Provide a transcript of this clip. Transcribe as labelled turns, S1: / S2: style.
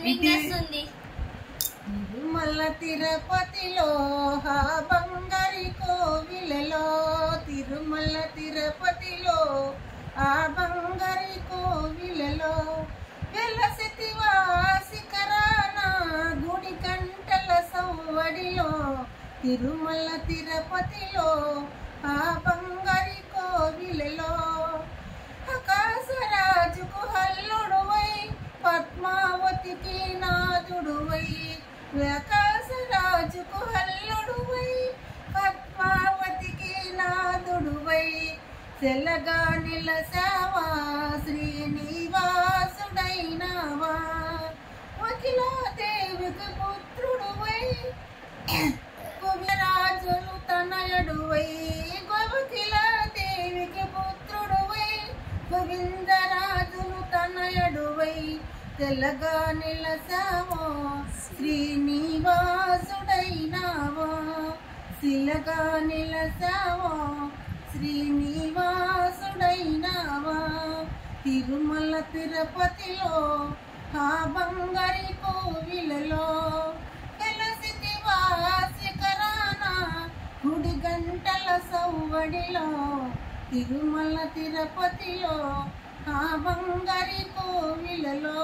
S1: Fingers ఉంది.
S2: తిరుమల తిరుపతిలో హా బంగారి కోవిలలో, తిరుమల తిరుపతిలో ఆ బంగారి కోవిలలో, వెలసితివా శిఖరాన గుడి గంటల సవ్వడిలో, తిరుమల తిరుపతిలో ఆ బంగారి కోవిలలో, ఆకాశరాజుకు హల్లుడువై పద్మావతికి నాదుడువై, ఆకాశరాజుకు హల్లుడువై పద్మావతికి నాదుడువై, తెల్లగా నిలసావా శ్రీనివాసుడైనావా, అఖిలాదేవికి పుత్రుడువై కుబేరాజును తనయుడువై, అఖిలాదేవికి పుత్రుడువై గోవిందరాజును తనయుడువై, తెల్లగా నిలసావా శ్రీనివాసుడైనావా, శిలగా నిలసావా శ్రీనివాసుడైనావా, తిరుమల తిరుపతిలో ఆ బంగారి కోవిలలో, వెలసితివా శిఖరాన గుడి గంటల సవ్వడిలో, తిరుమల తిరుపతిలో ఆ బంగారి కోవిలలో.